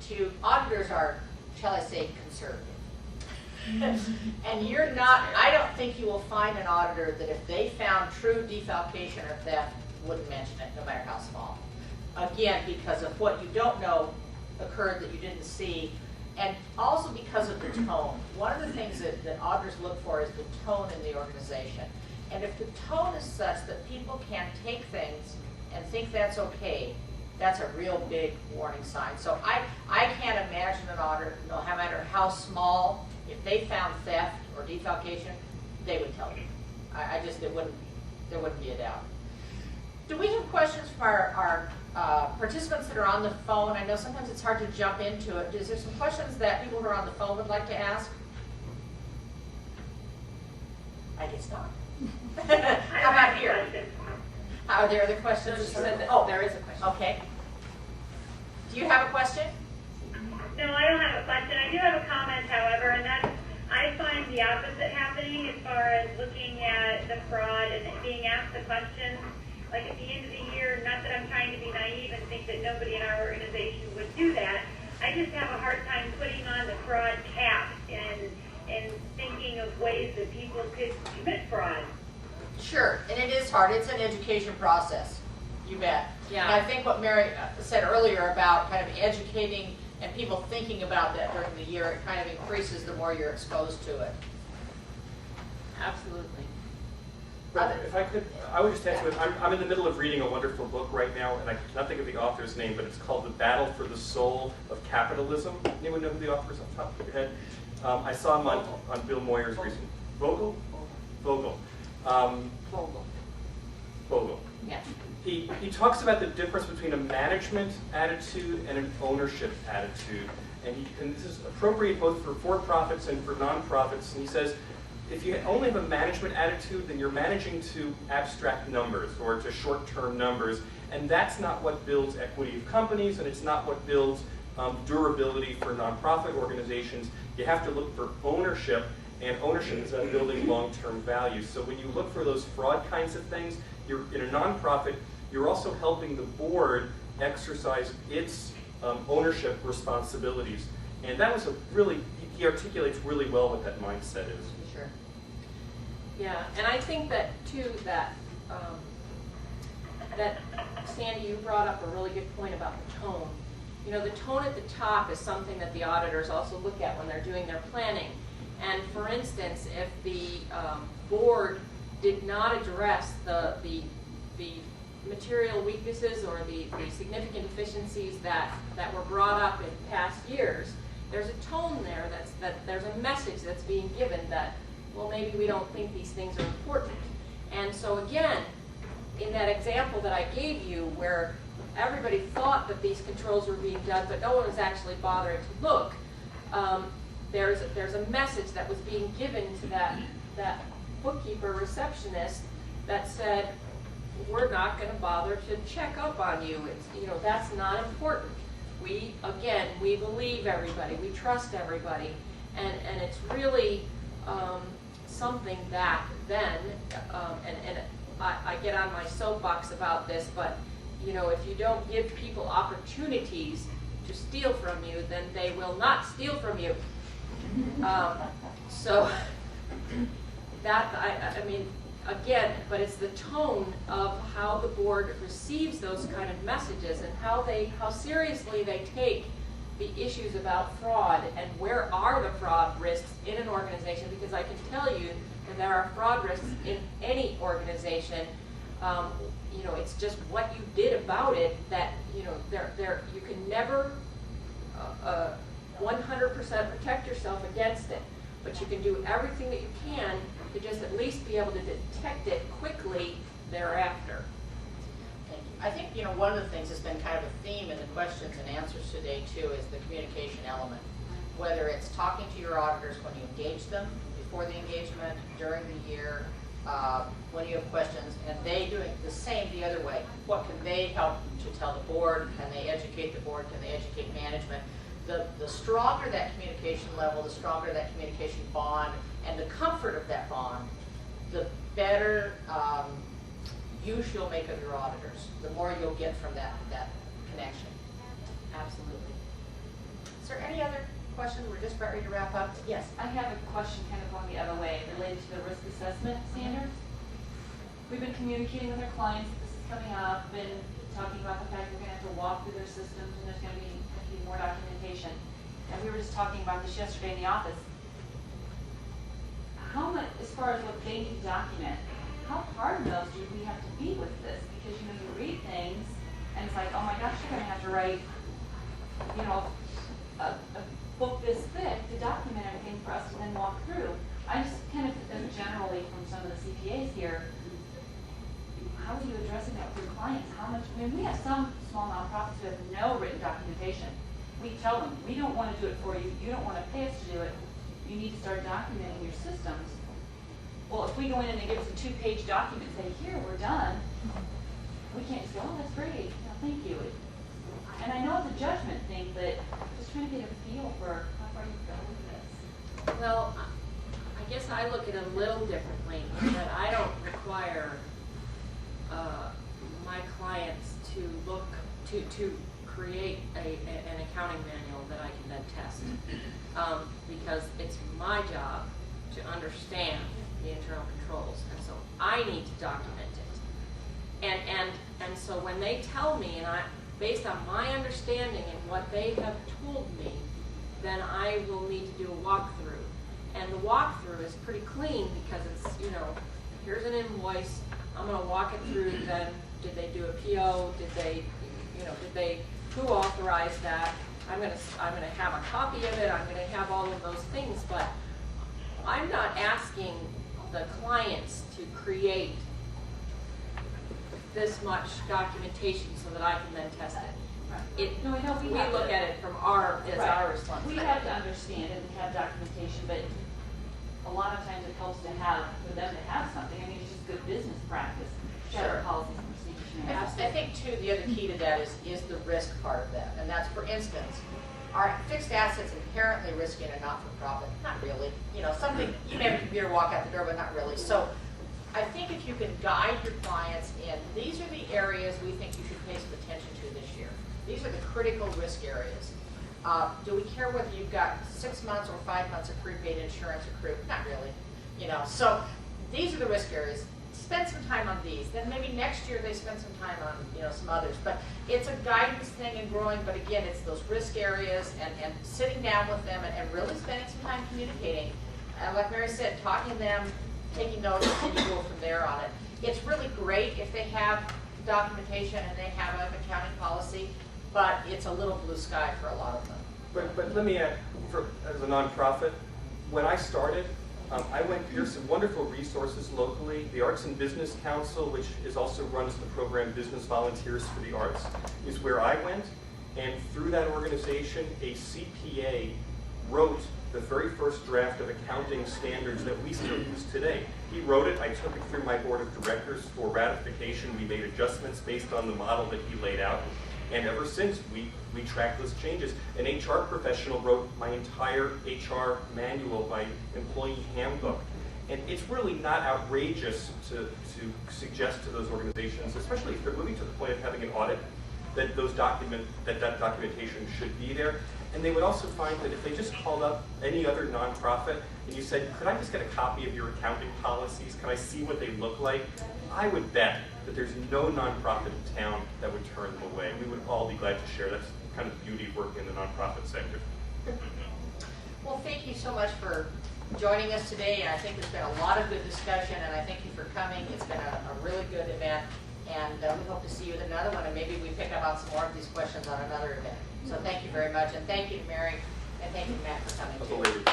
to, auditors are, shall I say, conservative. And you're not, I don't think you will find an auditor that if they found true defalcation or theft, wouldn't mention it, no matter how small. Again, because of what you don't know occurred that you didn't see, and also because of the tone. One of the things that auditors look for is the tone in the organization. And if the tone is such that people can take things and think that's okay, that's a real big warning sign. So I can't imagine an auditor, no matter how small, if they found theft or defalcation, they would tell you. I just, there wouldn't be a doubt. Do we have questions from our participants that are on the phone? I know sometimes it's hard to jump into it. Is there some questions that people who are on the phone would like to ask? I guess not. How about here? Are there other questions? Oh, there is a question. Okay. Do you have a question? No, I don't have a question. I do have a comment, however, and that's, I find the opposite happening as far as looking at the fraud and being asked the questions. Like at the end of the year, not that I'm trying to be naive and think that nobody in our organization would do that. I just have a hard time putting on the fraud cap and thinking of ways that people could commit fraud. Sure, and it is hard. It's an education process. You bet. Yeah. And I think what Mary said earlier about kind of educating and people thinking about that during the year, it kind of increases the more you're exposed to it. Absolutely. But if I could, I would just answer with, I'm in the middle of reading a wonderful book right now, and I cannot think of the author's name, but it's called The Battle for the Soul of Capitalism. Anyone know who the author is off the top of your head? I saw him on Bill Moyer's recent. Vogel? Vogel. Vogel. Yeah. He talks about the difference between a management attitude and an ownership attitude. And this is appropriate both for for-profits and for non-profits. And he says, if you only have a management attitude, then you're managing to abstract numbers or to short-term numbers. And that's not what builds equity of companies, and it's not what builds durability for nonprofit organizations. You have to look for ownership, and ownership is about building long-term value. So when you look for those fraud kinds of things, you're in a nonprofit, you're also helping the board exercise its ownership responsibilities. And that was a really, he articulates really well what that mindset is. Sure. Yeah, and I think that too, that that Sandy, you brought up a really good point about the tone. You know, the tone at the top is something that the auditors also look at when they're doing their planning. And for instance, if the board did not address the material weaknesses or the significant deficiencies that were brought up in past years, there's a tone there that there's a message that's being given that, well, maybe we don't think these things are important. And so again, in that example that I gave you where everybody thought that these controls were being done, but no one was actually bothering to look, there's a message that was being given to that bookkeeper receptionist that said, we're not going to bother to check up on you. It's, you know, that's not important. We believe everybody, we trust everybody, and it's really something that then, and I get on my soapbox about this, but you know, if you don't give people opportunities to steal from you, then they will not steal from you. So that, I mean, again, but it's the tone of how the board receives those kind of messages and how seriously they take the issues about fraud and where are the fraud risks in an organization, because I can tell you that there are fraud risks in any organization. You know, it's just what you did about it that, you know, you can never 100% protect yourself against it, but you can do everything that you can to just at least be able to detect it quickly thereafter. Thank you. I think, you know, one of the things that's been kind of a theme in the questions and answers today too is the communication element. Whether it's talking to your auditors when you engage them, before the engagement, during the year, when you have questions, and they doing the same the other way. What can they help to tell the board? Can they educate the board? Can they educate management? The stronger that communication level, the stronger that communication bond, and the comfort of that bond, the better use you'll make of your auditors, the more you'll get from that connection. Absolutely. question? We're just about ready to wrap up. Yes. I have a question kind of going the other way related to the risk assessment standards. We've been communicating with our clients that this is coming up, been talking about the fact we're going to have to walk through their systems and there's going to be more documentation. And we were just talking about this yesterday in the office. How much, as far as what they need to document, how hard-nosed do we have to be with this? Because, you know, you read things and it's like, oh my gosh, you're going to have to write, you know, a book this thick to document everything for us to then walk through. I just kind of, generally from some of the CPAs here, how are you addressing that with your clients? How much, I mean, we have some small nonprofits who have no written documentation. We tell them, we don't want to do it for you. You don't want to pay us to do it. You need to start documenting your systems. Well, if we go in and they give us a 2-page document and say, here, we're done, we can't just go, oh, that's great, no, thank you. And I know it's a judgment thing, but just trying to get a feel for how far you go with this. Well, I guess I look at it a little differently, that I don't require my clients to look, to create an accounting manual that I can then test. Because it's my job to understand the internal controls, and so I need to document it. And so when they tell me, and based on my understanding and what they have told me, then I will need to do a walkthrough. And the walkthrough is pretty clean because it's, you know, here's an invoice, I'm going to walk it through, then did they do a PO, did they, you know, who authorized that? I'm going to have a copy of it, I'm going to have all of those things, but I'm not asking the clients to create this much documentation so that I can then test it. No, I know we look at it from our responsibility. We have to understand it and have documentation, but a lot of times it helps to have, for them to have something. I mean, it's just good business practice. Sure. Policies and procedures. I think too, the other key to that is the risk part of that. And that's, for instance, are fixed assets inherently risky in a not-for-profit? Not really. You know, something, you may have a computer walk out the door, but not really. So I think if you can guide your clients in, these are the areas we think you should pay some attention to this year. These are the critical risk areas. Do we care whether you've got 6 months or 5 months of prepaid insurance accrued? Not really. You know, so these are the risk areas. Spend some time on these. Then maybe next year they spend some time on, you know, some others. But it's a guidance thing and growing, but again, it's those risk areas and sitting down with them and really spending some time communicating. And like Mary said, talking to them, taking notes, and you go from there on it. It's really great if they have documentation and they have an accounting policy, but it's a little blue sky for a lot of them. But let me add, as a nonprofit, when I started, here's some wonderful resources locally. The Arts and Business Council, which also runs the program Business Volunteers for the Arts, is where I went. And through that organization, a CPA wrote the very first draft of accounting standards that we still use today. He wrote it, I took it through my board of directors for ratification. We made adjustments based on the model that he laid out. And ever since, we track those changes. An HR professional wrote my entire HR manual, my employee handbook. And it's really not outrageous to suggest to those organizations, especially if they're moving to the point of having an audit, that that documentation should be there. And they would also find that if they just called up any other nonprofit and you said, could I just get a copy of your accounting policies? Can I see what they look like? I would bet that there's no nonprofit in town that would turn them away. We would all be glad to share. That's kind of the beauty of working in the nonprofit sector. Well, thank you so much for joining us today. And I think there's been a lot of good discussion, and I thank you for coming. It's been a really good event, and we hope to see you at another one, and maybe we pick up on some more of these questions on another event. So thank you very much, and thank you to Mary, and thank you to Matt for coming too.